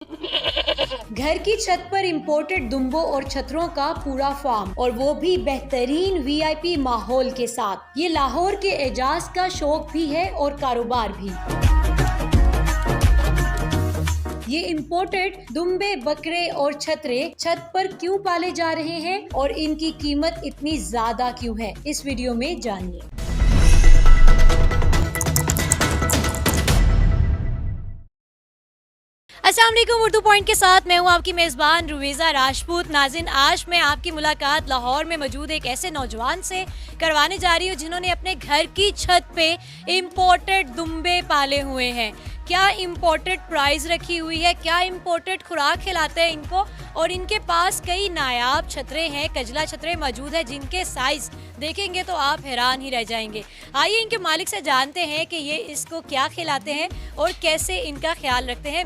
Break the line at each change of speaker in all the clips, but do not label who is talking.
घर की छत पर इंपोर्टेड दुम्बों और छतरों का पूरा फार्म, और वो भी बेहतरीन वीआईपी माहौल के साथ। ये लाहौर के एजाज का शौक भी है और कारोबार भी। ये इंपोर्टेड दुम्बे, बकरे और छतरे छत पर क्यों पाले जा रहे हैं और इनकी कीमत इतनी ज्यादा क्यों है, इस वीडियो में जानिए। अस्सलाम वालेकुम, उर्दू पॉइंट के साथ मैं हूँ आपकी मेज़बान रुवीज़ा राजपूत। नाज़रीन, आज मैं आपकी मुलाकात लाहौर में मौजूद एक ऐसे नौजवान से करवाने जा रही हूँ जिन्होंने अपने घर की छत पे इम्पोर्टेड दुम्बे पाले हुए हैं। क्या इम्पोर्टेड प्राइस रखी हुई है, क्या इम्पोर्टेड खुराक खिलाते हैं इनको, और इनके पास कई नायाब छतरे हैं, कजला छतरे मौजूद हैं जिनके साइज़ देखेंगे तो आप हैरान ही रह जाएंगे। आइए इनके मालिक से जानते हैं कि ये इसको क्या खिलाते हैं और कैसे इनका ख्याल रखते हैं।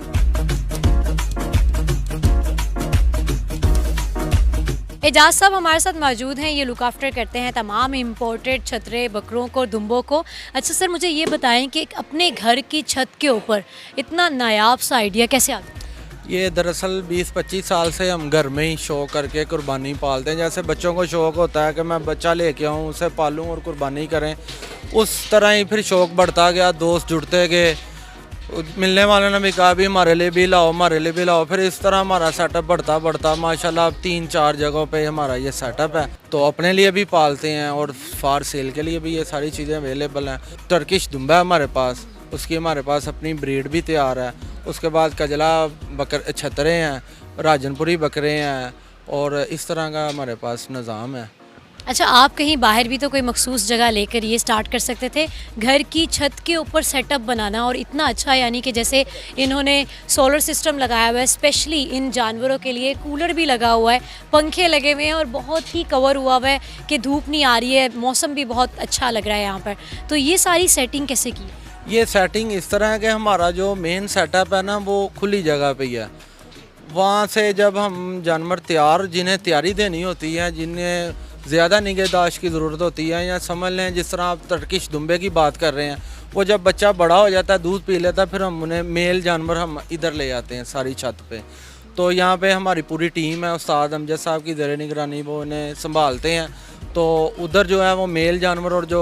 एजाज साहब हमारे साथ मौजूद हैं, ये लुक आफ्टर करते हैं तमाम इम्पोर्टेड छतरे, बकरों को, दुम्बों को। अच्छा सर, मुझे ये बताएं कि अपने घर की छत के ऊपर इतना नायाब सा आइडिया कैसे आता है?
ये दरअसल 20-25 साल से हम घर में ही शौक करके कुर्बानी पालते हैं। जैसे बच्चों को शौक़ होता है कि मैं बच्चा लेके आऊँ, उसे पालूँ और कुर्बानी करें, उस तरह ही फिर शौक़ बढ़ता गया। दोस्त जुड़ते गए, मिलने वालों ने भी कहा भी हमारे लिए भी लाओ, हमारे लिए भी लाओ। फिर इस तरह हमारा सेटअप बढ़ता बढ़ता माशाल्लाह अब 3-4 जगहों पे हमारा ये सेटअप है। तो अपने लिए भी पालते हैं और फार सेल के लिए भी ये सारी चीज़ें अवेलेबल हैं। टर्किश दुम्बा है हमारे पास, उसकी हमारे पास अपनी ब्रीड भी तैयार है। उसके बाद कजला बकर छतरे हैं, राजनपुरी बकरे हैं, और इस तरह का हमारे पास निज़ाम है।
अच्छा, आप कहीं बाहर भी तो कोई मखसूस जगह लेकर ये स्टार्ट कर सकते थे, घर की छत के ऊपर सेटअप बनाना, और इतना अच्छा, यानी कि जैसे इन्होंने सोलर सिस्टम लगाया हुआ है स्पेशली इन जानवरों के लिए, कूलर भी लगा हुआ है, पंखे लगे हुए हैं और बहुत ही कवर हुआ हुआ है कि धूप नहीं आ रही है, मौसम भी बहुत अच्छा लग रहा है यहाँ पर। तो ये सारी सेटिंग कैसे की?
ये सेटिंग इस तरह है कि हमारा जो मेन सेटअप है ना, वो खुली जगह पे ही है। वहाँ से जब हम जानवर तैयार, जिन्हें तैयारी देनी होती है, जिन्हें ज़्यादा निगहदाश्त की ज़रूरत होती है, या समझ लें जिस तरह आप टर्किश दुम्बे की बात कर रहे हैं, वो जब बच्चा बड़ा हो जाता है, दूध पी लेता है, फिर हम उन्हें मेल जानवर हम इधर ले आते हैं सारी छत पे। तो यहाँ पे हमारी पूरी टीम है, उस्ताद अमजद साहब की ज़ेर निगरानी वो उन्हें संभालते हैं। तो उधर जो है वो मेल जानवर और जो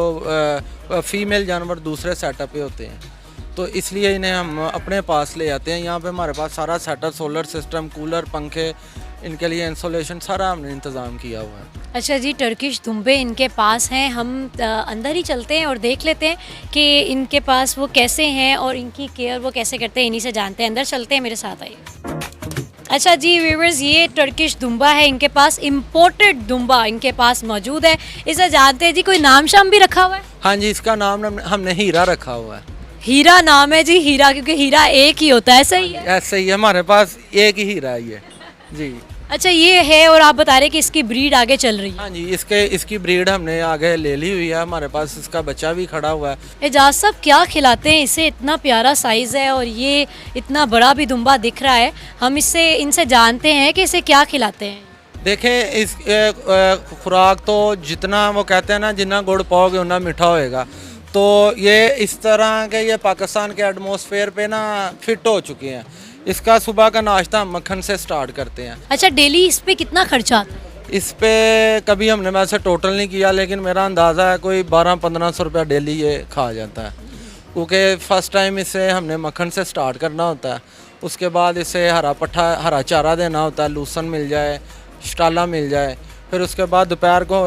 फीमेल जानवर दूसरे सेटअप पे होते हैं, तो इसलिए इन्हें हम अपने पास ले आते हैं। यहाँ पे हमारे पास सारा सेटअप, सोलर सिस्टम, कूलर, पंखे, इनके लिए इंसोलेशन सारा हमने इंतज़ाम किया हुआ है।
अच्छा जी, टर्किश दुम्बे इनके पास हैं, हम अंदर ही चलते हैं और देख लेते हैं कि इनके पास वो कैसे हैं और इनकी केयर वो कैसे करते हैं, इन्हीं से जानते हैं। अंदर चलते हैं, मेरे साथ आइए। अच्छा जी व्यूअर्स, ये टर्किश दुम्बा है इनके पास, इम्पोर्टेड दुम्बा इनके पास मौजूद है। इसे जानते हैं जी, कोई नाम शाम भी रखा हुआ है?
हाँ जी, इसका नाम हमने हीरा रखा हुआ है।
हीरा नाम है जी, हीरा, क्योंकि हीरा एक ही होता है, सही है?
ऐसे ही हमारे पास एक ही हीरा है ये जी।
अच्छा, ये है, और आप बता रहे कि इसकी ब्रीड आगे चल रही है?
हाँ जी, इसकी ब्रीड हमने आगे ले ली हुई है, हमारे पास इसका बच्चा भी खड़ा हुआ है।
एजाज साहब, क्या खिलाते हैं इसे? इतना प्यारा साइज़ है और ये इतना बड़ा भी दुम्बा दिख रहा है। हम इनसे जानते हैं कि इसे क्या खिलाते हैं।
देखें, इस खुराक तो जितना वो कहते हैं ना, जितना गुड़ पाओगे उतना मीठा होएगा। तो ये इस तरह के, ये पाकिस्तान के एटमॉस्फेयर पे ना फिट हो चुके हैं। इसका सुबह का नाश्ता हम मक्खन से स्टार्ट करते हैं।
अच्छा, डेली इस पे कितना खर्चा आता है?
इस पे कभी हमने वैसे टोटल नहीं किया, लेकिन मेरा अंदाज़ा है कोई 1200-1500 रुपया डेली ये खा जाता है, क्योंकि फ़र्स्ट टाइम इसे हमने मक्खन से स्टार्ट करना होता है। उसके बाद इसे हरा पट्ठा, हरा चारा देना होता है, लूसन मिल जाए, शटाला मिल जाए। फिर उसके बाद दोपहर को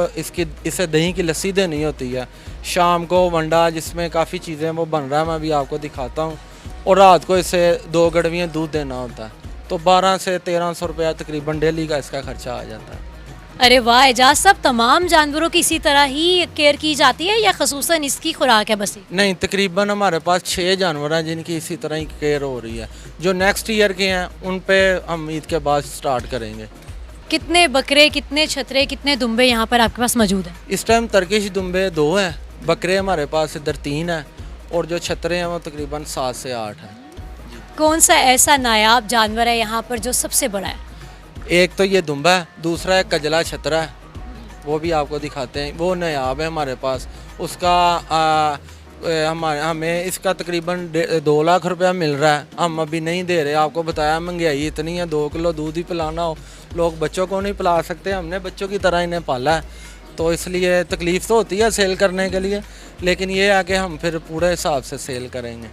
इसे दही की लस्सी देनी होती है। शाम को वंडा, जिसमें काफ़ी चीज़ें वो बन रहा है, मैं अभी आपको दिखाता हूँ। और रात को इसे 2 गड़वियाँ दूध देना होता है। तो 1200 से 1300 रुपया तकरीबन डेली का इसका खर्चा आ जाता है।
अरे वाह एजाज साहब, तमाम जानवरों की इसी तरह ही केयर की जाती है या खसूसन इसकी खुराक है बस?
नहीं, तकरीबन हमारे पास 6 जानवर हैं जिनकी इसी तरह ही केयर हो रही है। जो नेक्स्ट ईयर के हैं उन पे हम ईद के बाद स्टार्ट करेंगे।
कितने बकरे, कितने छतरे, कितने दुम्बे यहाँ पर आपके पास मौजूद हैं?
इस टाइम टर्किश दुम्बे 2 हैं, बकरे हमारे पास इधर 3 हैं, और जो छतरे हैं वो तकरीबन 7 से 8 हैं।
कौन सा ऐसा नायाब जानवर है यहाँ पर जो सबसे बड़ा है?
एक तो ये दुम्बा है, दूसरा है कजला छतरा है, वो भी आपको दिखाते हैं। वो नायाब है हमारे पास। उसका हमें इसका तकरीबन 2 लाख रुपया मिल रहा है, हम अभी नहीं दे रहे। आपको बताया महंगाई इतनी है, 2 किलो दूध ही पिलाना हो, लोग बच्चों को नहीं पिला सकते, हमने बच्चों की तरह इन्हें पाला है, तो इसलिए तकलीफ़ तो होती है सेल करने के लिए, लेकिन ये है कि हम फिर पूरे हिसाब से सेल करेंगे।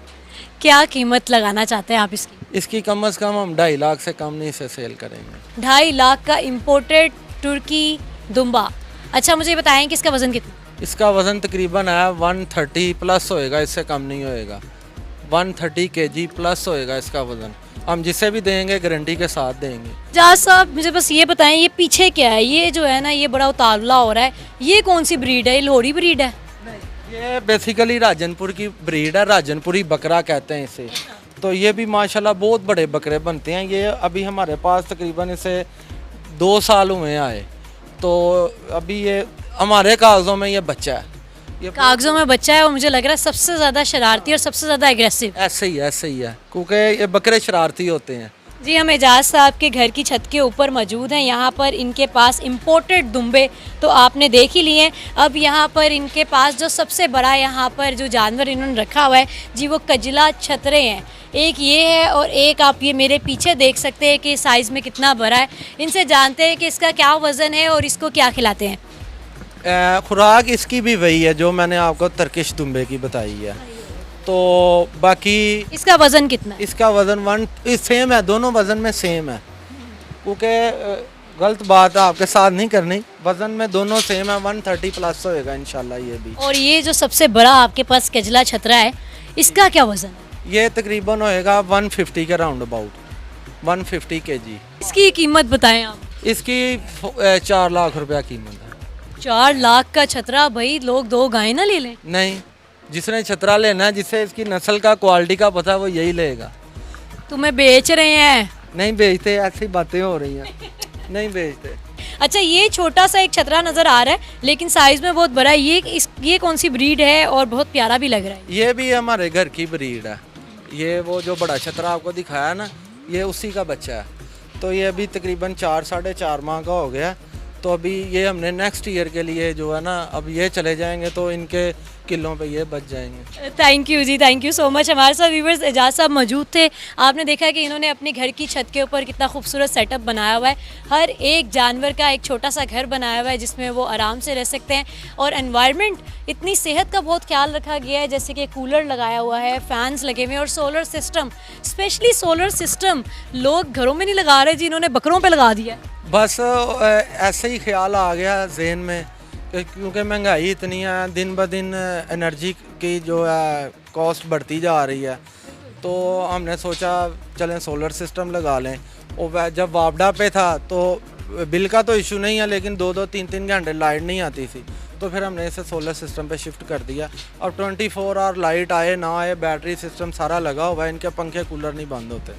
क्या कीमत लगाना चाहते हैं आप इसकी?
इसकी कम से कम हम 2.5 लाख से कम नहीं इसे सेल करेंगे।
2.5 लाख का इम्पोर्टेड तुर्की दुम्बा। अच्छा मुझे बताएं कि इसका वज़न कितना?
इसका वज़न तकरीबन है 130 प्लस होएगा, इससे कम नहीं होएगा। 130 kg प्लस होएगा इसका वज़न। हम जिसे भी देंगे गारंटी के साथ देंगे।
जाज साहब मुझे बस ये बताएं, ये पीछे क्या है? ये जो है ना, ये बड़ा उतावला हो रहा है, ये कौन सी ब्रीड है? ये लाहौरी ब्रीड है?
ये बेसिकली राजनपुर की ब्रीड है, राजनपुरी बकरा कहते हैं इसे। तो ये भी माशाल्लाह बहुत बड़े बकरे बनते हैं। ये अभी हमारे पास तकरीबन इसे 2 साल हुए आए, तो अभी ये हमारे कागज़ों में ये बच्चा है। ये
कागजों में बच्चा है और मुझे लग रहा है सबसे ज़्यादा शरारती और सबसे ज़्यादा एग्रेसिव।
ऐसे ही है, क्योंकि ये बकरे शरारती होते हैं।
जी हम एजाज साहब के घर की छत के ऊपर मौजूद हैं। यहाँ पर इनके पास इम्पोर्टेड दुम्बे तो आपने देख ही लिए हैं। अब यहाँ पर इनके पास जो सबसे बड़ा यहाँ पर जो जानवर इन्होंने रखा हुआ है जी, वो कजला छतरे हैं। एक ये है और एक आप ये मेरे पीछे देख सकते हैं कि साइज़ में कितना बड़ा है। इनसे जानते हैं कि इसका क्या वज़न है और इसको क्या खिलाते हैं।
खुराक इसकी भी वही है जो मैंने आपको तर्किश दुम्बे की बताई है। तो बाकी
इसका वज़न कितना है?
इसका वज़न सेम है, दोनों वज़न में सेम है, क्योंकि गलत बात आपके साथ नहीं करनी, वज़न में दोनों सेम है। 130 प्लस होएगा इंशाल्लाह ये भी।
और ये जो सबसे बड़ा आपके पास कजला छतरा है, इसका क्या वज़न है?
ये तकरीबन होएगा 150 के राउंड अबाउट, 150 kg।
इसकी कीमत बताएं आप।
इसकी 4 लाख रुपया कीमत है।
4 लाख का छतरा, भाई लोग 2 गाय ना ले लें?
नहीं, जिसने छतरा लेना है, जिसे इसकी नस्ल का क्वालिटी का पता है, वो यही लेगा।
तुम्हें बेच रहे हैं?
नहीं बेचते, ऐसी बातें हो रही हैं, नहीं बेचते।
अच्छा ये छोटा सा एक छतरा नज़र आ रहा है लेकिन साइज़ में बहुत बड़ा है, ये कौन सी ब्रीड है? और बहुत प्यारा भी लग रहा है।
ये भी हमारे घर की ब्रीड है। ये वो जो बड़ा छतरा आपको दिखाया ना, ये उसी का बच्चा है। तो ये अभी तकरीबन 4-4.5 माह का हो गया। तो अभी ये हमने नेक्स्ट ईयर के लिए जो है ना, अब ये चले जाएंगे तो इनके किलों पे ये बच जाएंगे।
Thank you ji, thank you so much. हमारे साथ व्यूवर्स एजाज साहब मौजूद थे। आपने देखा कि इन्होंने अपने घर की छत के ऊपर कितना खूबसूरत सेटअप बनाया हुआ है। हर एक जानवर का एक छोटा सा घर बनाया हुआ है जिसमें वो आराम से रह सकते हैं। और एनवायरनमेंट, इतनी सेहत का बहुत ख्याल रखा गया है, जैसे कि कूलर लगाया हुआ है, फैंस लगे हुए हैं और solar system. Specially solar system लोग घरों में नहीं लगा रहे जी, इन्होंने बकरों पर लगा दिया है।
बस ऐसे ही ख्याल आ गया जहन में, क्योंकि महंगाई इतनी है, दिन ब दिन एनर्जी की जो है कॉस्ट बढ़ती जा रही है, तो हमने सोचा चलें सोलर सिस्टम लगा लें। और जब वापडा पे था तो बिल का तो इशू नहीं है, लेकिन 2-2, 3-3 घंटे लाइट नहीं आती थी, तो फिर हमने इसे सोलर सिस्टम पे शिफ्ट कर दिया। अब 24 आवर लाइट आए ना आए, बैटरी सिस्टम सारा लगा हुआ है, इनके पंखे कूलर नहीं बंद होते।